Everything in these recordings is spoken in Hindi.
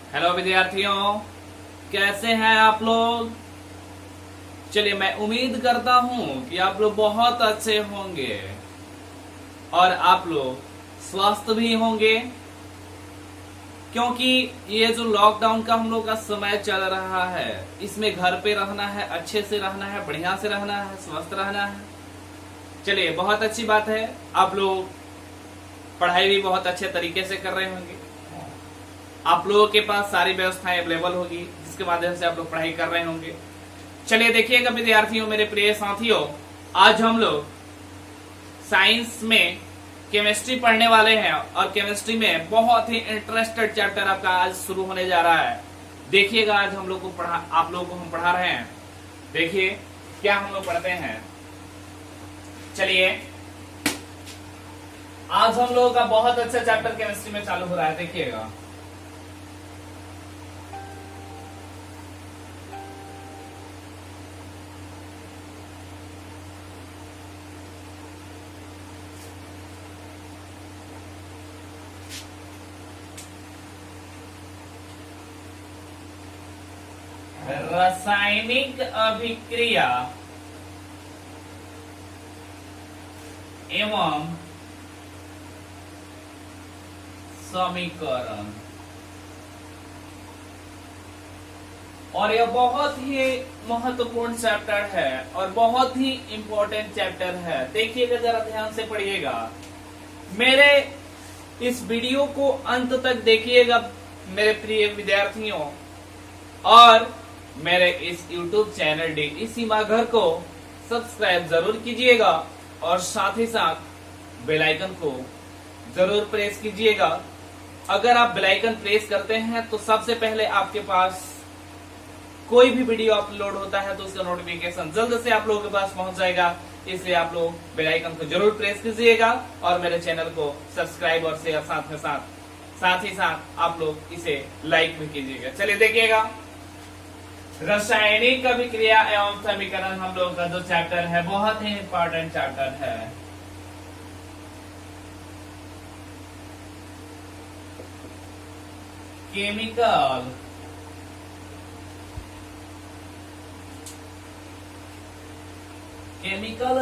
हेलो विद्यार्थियों, कैसे हैं आप लोग। चलिए, मैं उम्मीद करता हूं कि आप लोग बहुत अच्छे होंगे और आप लोग स्वस्थ भी होंगे, क्योंकि ये जो लॉकडाउन का हम लोग का समय चल रहा है, इसमें घर पे रहना है, अच्छे से रहना है, बढ़िया से रहना है, स्वस्थ रहना है। चलिए, बहुत अच्छी बात है। आप लोग पढ़ाई भी बहुत अच्छे तरीके से कर रहे होंगे। आप लोगों के पास सारी व्यवस्थाएं अवेलेबल होगी, जिसके माध्यम से आप लोग पढ़ाई कर रहे होंगे। चलिए देखिएगा विद्यार्थियों, मेरे प्रिय साथियों, आज हम लोग साइंस में केमिस्ट्री पढ़ने वाले हैं और केमिस्ट्री में बहुत ही इंटरेस्टेड चैप्टर आपका आज शुरू होने जा रहा है। देखिएगा, आज हम लोग को आप लोगों को हम पढ़ा रहे हैं। देखिए क्या हम लोग पढ़ते हैं। चलिए, आज हम लोगों का बहुत अच्छा चैप्टर केमिस्ट्री में चालू हो रहा है। देखिएगा, रासायनिक अभिक्रिया एवं समीकरण। और यह बहुत ही महत्वपूर्ण चैप्टर है और बहुत ही इंपॉर्टेंट चैप्टर है। देखिएगा, जरा ध्यान से पढ़िएगा। मेरे इस वीडियो को अंत तक देखिएगा मेरे प्रिय विद्यार्थियों, और मेरे इस YouTube चैनल डी सीमा घर को सब्सक्राइब जरूर कीजिएगा और साथ ही साथ बेल आइकन को जरूर प्रेस कीजिएगा। अगर आप बेल आइकन प्रेस करते हैं तो सबसे पहले आपके पास कोई भी वीडियो अपलोड होता है तो उसका नोटिफिकेशन जल्द से आप लोगों के पास पहुंच जाएगा। इसलिए आप लोग बेल आइकन को जरूर प्रेस कीजिएगा और मेरे चैनल को सब्सक्राइब और शेयर साथ ही साथ आप लोग इसे लाइक भी कीजिएगा। चलिए देखिएगा, रासायनिक अभिक्रिया एवं समीकरण हम लोग का जो चैप्टर है, बहुत ही इंपॉर्टेंट चैप्टर है। Chemical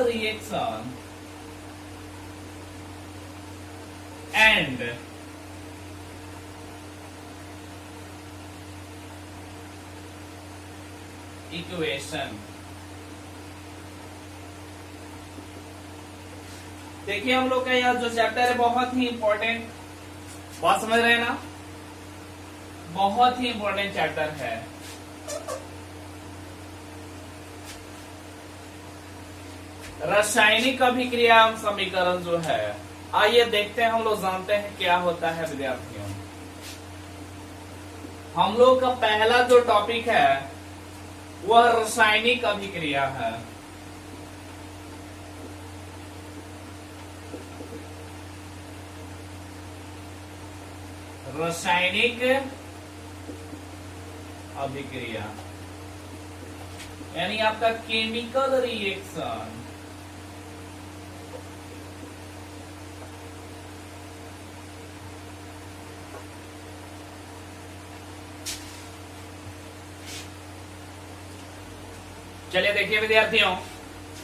reaction and equation. देखिए, हम लोग का यह जो चैप्टर है बहुत ही इंपॉर्टेंट, बात समझ रहे हैं ना, बहुत ही इंपॉर्टेंट चैप्टर है। रासायनिक अभिक्रिया समीकरण जो है, आइए देखते हैं, हम लोग जानते हैं क्या होता है विद्यार्थियों। हम लोग का पहला जो टॉपिक है वह रासायनिक अभिक्रिया है। रासायनिक अभिक्रिया यानी आपका केमिकल रिएक्शन। चलिए देखिए विद्यार्थियों,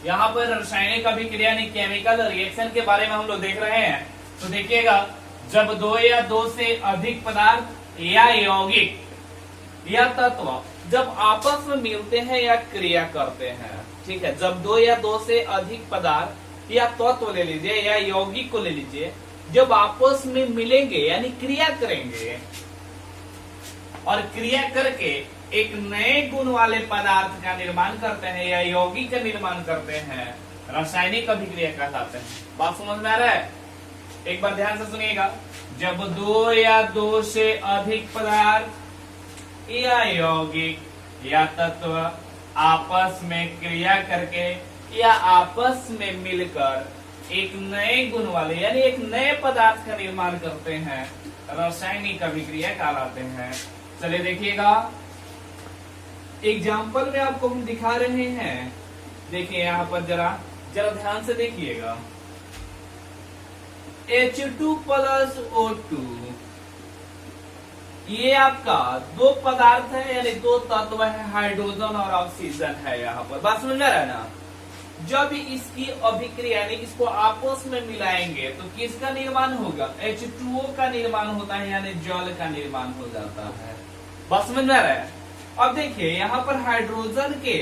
यहाँ पर रासायनिक अभिक्रिया यानी केमिकल रिएक्शन के बारे में हम लोग देख रहे हैं। तो देखिएगा, जब दो या दो से अधिक पदार्थ या यौगिक या तत्व जब आपस में मिलते हैं या क्रिया करते हैं, ठीक है, जब दो या दो से अधिक पदार्थ या तत्व ले लीजिए या यौगिक को ले लीजिए, जब आपस में मिलेंगे यानी क्रिया करेंगे और क्रिया करके एक नए गुण वाले पदार्थ का निर्माण करते हैं या यौगिक का निर्माण करते हैं, रासायनिक अभिक्रिया कहलाते हैं। बात समझ में आ रहा है? एक बार ध्यान से सुनिएगा। जब दो या दो से अधिक पदार्थ या यौगिक या तत्व आपस में क्रिया करके या आपस में मिलकर एक नए गुण वाले यानी एक नए पदार्थ का निर्माण करते हैं, रासायनिक अभिक्रिया कहलाते हैं। चलिए देखिएगा, एग्जाम्पल में आपको हम दिखा रहे हैं। देखिए यहाँ पर जरा ध्यान से देखिएगा। H2 plus O2 ये आपका दो पदार्थ है यानी दो तत्व है, हाइड्रोजन और ऑक्सीजन है। यहाँ पर बात समझ में आ रहा है ना। जब इसकी अभिक्रिया यानी इसको आपस में मिलाएंगे तो किसका निर्माण होगा? H2O का निर्माण होता है यानी जल का निर्माण हो जाता है। बात समझ में आ रहा है। अब देखिए यहाँ पर हाइड्रोजन के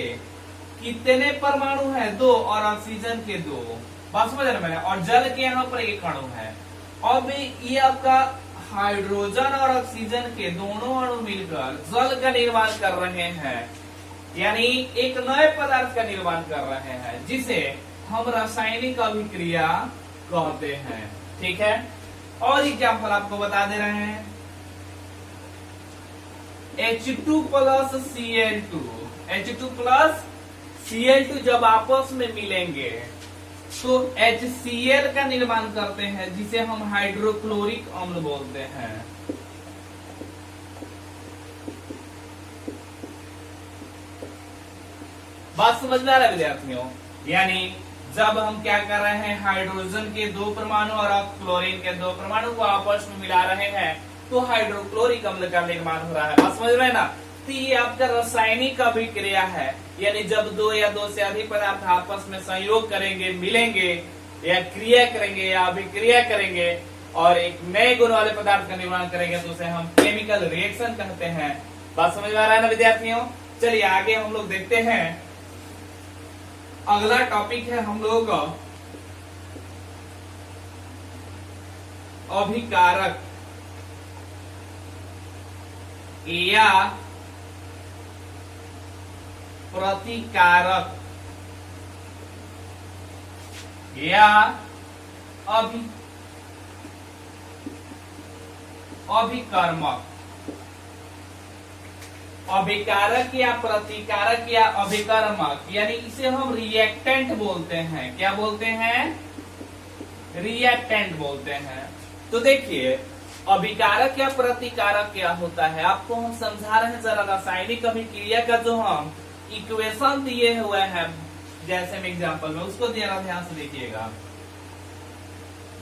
कितने परमाणु है? 2 और ऑक्सीजन के 2। बात समझ रहे मैंने। और जल के यहाँ पर 1 अणु है। अब ये आपका हाइड्रोजन और ऑक्सीजन के दोनों अणु मिलकर जल का निर्माण कर रहे हैं यानी एक नए पदार्थ का निर्माण कर रहे हैं जिसे हम रासायनिक अभिक्रिया कहते हैं। ठीक है। और एग्जाम्पल आपको बता दे रहे हैं। H2 plus Cl2, H2 plus Cl2 जब आपस में मिलेंगे तो HCl का निर्माण करते हैं जिसे हम हाइड्रोक्लोरिक अम्ल बोलते हैं। बात समझ में आ रहा है विद्यार्थियों। यानी जब हम क्या कर रहे हैं, हाइड्रोजन के 2 परमाणु और क्लोरीन के 2 परमाणु को आपस में मिला रहे हैं तो हाइड्रोक्लोरिक अम्ल का निर्माण हो रहा है। बात समझ रहे हैं ना। तो ये आपका रासायनिक अभिक्रिया है यानी जब 2 या 2 से अधिक पदार्थ आपस में संयोग करेंगे, मिलेंगे या क्रिया करेंगे या अभिक्रिया करेंगे और एक नए गुण वाले पदार्थ का निर्माण करेंगे तो उसे हम केमिकल रिएक्शन कहते हैं। बात समझ में आ रहा है ना विद्यार्थियों। चलिए आगे हम लोग देखते हैं। अगला टॉपिक है हम लोगों का अभिकारक या प्रतिकारक या अभिकर्मक। अभिकारक या प्रतिकारक या अभिकर्मक यानी इसे हम रिएक्टेंट बोलते हैं। क्या बोलते हैं? रिएक्टेंट बोलते हैं। तो देखिए अभिकारक या प्रतिकारक क्या होता है आपको हम समझा रहे हैं। जरा रासायनिक अभिक्रिया का जो हम इक्वेशन दिए हुए हैं जैसे में एग्जांपल में उसको जरा ध्यान से देखिएगा।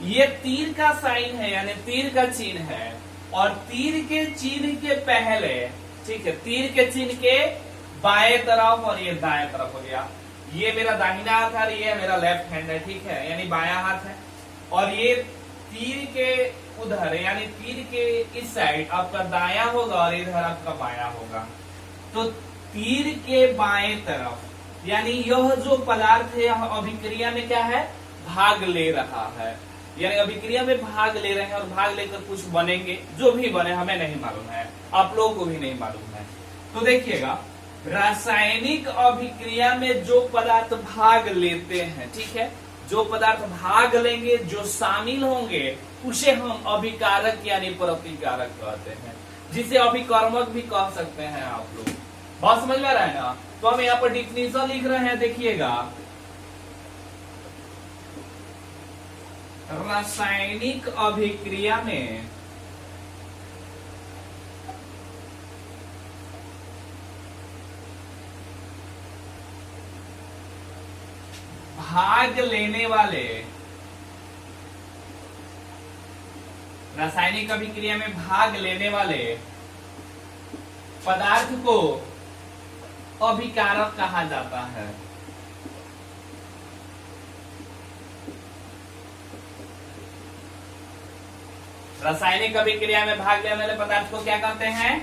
ये तीर का साइन है यानी तीर का चिन्ह है और तीर के चिन्ह के पहले, ठीक है, तीर के चिन्ह के बाएं तरफ और ये दाएं तरफ हो गया। ये मेरा दाहिना हाथ है, ये मेरा लेफ्ट हैंड है, ठीक है, यानी बायां हाथ है। और ये तीर के उधर यानी तीर के इस साइड आपका दायां होगा और इधर आपका बायां होगा। तो तीर के बाएं तरफ यानी यह जो पदार्थ है यह अभिक्रिया में क्या है? भाग ले रहा है। यानी अभिक्रिया में भाग ले रहे हैं और भाग लेकर कुछ बनेंगे। जो भी बने हमें नहीं मालूम है, आप लोगों को भी नहीं मालूम है। तो देखिएगा रासायनिक अभिक्रिया में जो पदार्थ भाग लेते हैं, ठीक है, जो पदार्थ भाग लेंगे, जो शामिल होंगे उसे हम अभिकारक यानी प्रतिकारक कहते हैं, जिसे अभिकर्मक भी कह सकते हैं आप लोग। बात समझ में आ रहा है ना। तो हम यहाँ पर डिफिनीशन लिख रहे हैं, देखिएगा रासायनिक अभिक्रिया में भाग लेने वाले, रासायनिक अभिक्रिया में भाग लेने वाले पदार्थ को अभिकारक कहा जाता है। रासायनिक अभिक्रिया में भाग लेने वाले पदार्थ को क्या कहते हैं?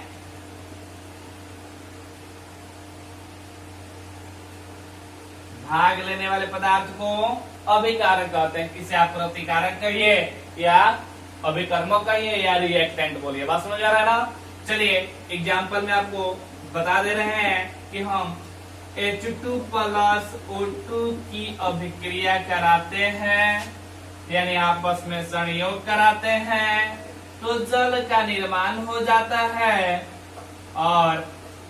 भाग लेने वाले पदार्थ को अभिकारक कहते हैं। किसे आप प्रतिकारक कहिए या अभिकर्मक कहिए या रिएक्टेंट बोलिए। बात समझ आ रहा है ना। चलिए एग्जाम्पल में आपको बता दे रहे हैं कि हम H2 प्लस O2 की अभिक्रिया कराते हैं यानी आपस में संयोग कराते हैं तो जल का निर्माण हो जाता है। और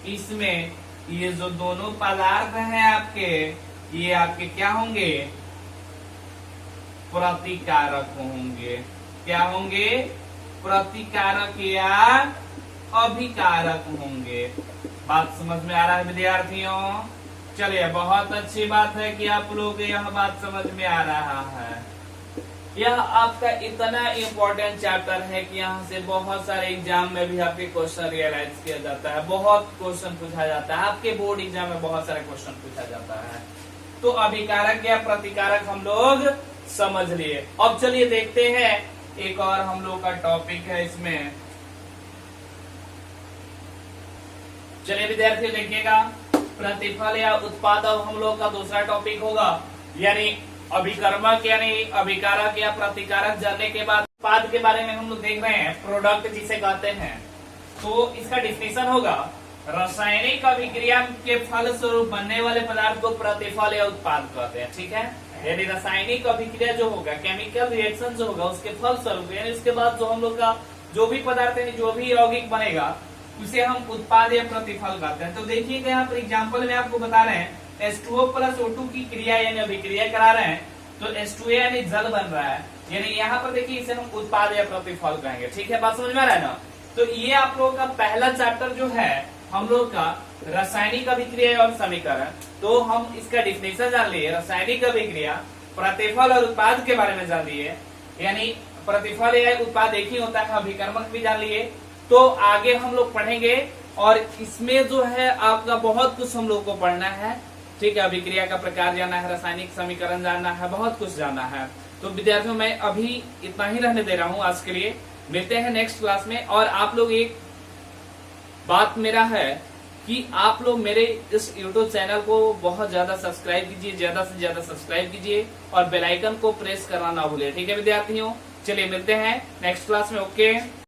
इसमें ये जो दोनों पदार्थ हैं आपके, ये आपके क्या होंगे? प्रतिकारक होंगे। क्या होंगे? प्रतिकारक या अभिकारक होंगे। बात समझ में आ रहा है विद्यार्थियों? चलिए बहुत अच्छी बात है कि आप लोग यह बात समझ में आ रहा है। यह आपका इतना इम्पोर्टेंट चैप्टर है कि यहाँ से बहुत सारे एग्जाम में भी आपके क्वेश्चन रियलाइज किया जाता है, बहुत क्वेश्चन पूछा जाता है, आपके बोर्ड एग्जाम में बहुत सारे क्वेश्चन पूछा जाता है। तो अभिकारक या प्रतिकारक हम लोग समझ लिए। अब चलिए देखते हैं एक और हम लोग का टॉपिक है इसमें। चलिए विद्यार्थियों देखिएगा, प्रतिफल या उत्पाद अब हम लोग का दूसरा टॉपिक होगा। यानी अभिकर्मक यानी अभिकारक या प्रतिकारक जानने के बाद उत्पाद के बारे में हम लोग देख रहे हैं, प्रोडक्ट जिसे कहते हैं। तो इसका डिफिनेशन होगा, रासायनिक अभिक्रिया के फल स्वरूप बनने वाले पदार्थ को प्रतिफल या उत्पाद कहते हैं। ठीक है, यानी रासायनिक अभिक्रिया जो होगा, केमिकल रिएक्शन जो होगा, उसके फल स्वरूप यानी उसके बाद जो हम लोग का जो भी पदार्थ है, जो भी यौगिक बनेगा, उसे हम उत्पाद या प्रतिफल कहते हैं। तो देखिएगा यहाँ पर एग्जाम्पल में आपको बता रहे हैं H2O प्लस O2 की क्रिया यानी अभिक्रिया करा रहे हैं, तो H2A यानी जल बन रहा है, यानी यहाँ पर देखिए इसे हम उत्पाद या प्रतिफल कहेंगे। ठीक है, बात समझ में आ रहा है ना। तो ये आप लोगों का पहला चैप्टर जो है हम लोग का रासायनिक अभिक्रिया और समीकरण। तो हम इसका डिफिनेशन जान लिए, रासायनिक अभिक्रिया, प्रतिफल और उत्पाद के बारे में जान लिए, यानी प्रतिफल या उत्पाद एक ही होता है, अभिकर्मक भी जान लिए। तो आगे हम लोग पढ़ेंगे और इसमें जो है आपका बहुत कुछ हम लोग को पढ़ना है। ठीक है, अभिक्रिया का प्रकार जानना है, रासायनिक समीकरण जानना है, बहुत कुछ जानना है। तो विद्यार्थियों मैं अभी इतना ही रहने दे रहा हूँ आज के लिए, मिलते हैं नेक्स्ट क्लास में। और आप लोग एक बात मेरा है कि आप लोग मेरे इस YouTube चैनल को बहुत ज्यादा सब्सक्राइब कीजिए, ज्यादा से ज्यादा सब्सक्राइब कीजिए और बेल आइकन को प्रेस करना ना भूलिए। ठीक है विद्यार्थियों, चलिए मिलते हैं नेक्स्ट क्लास में। ओके।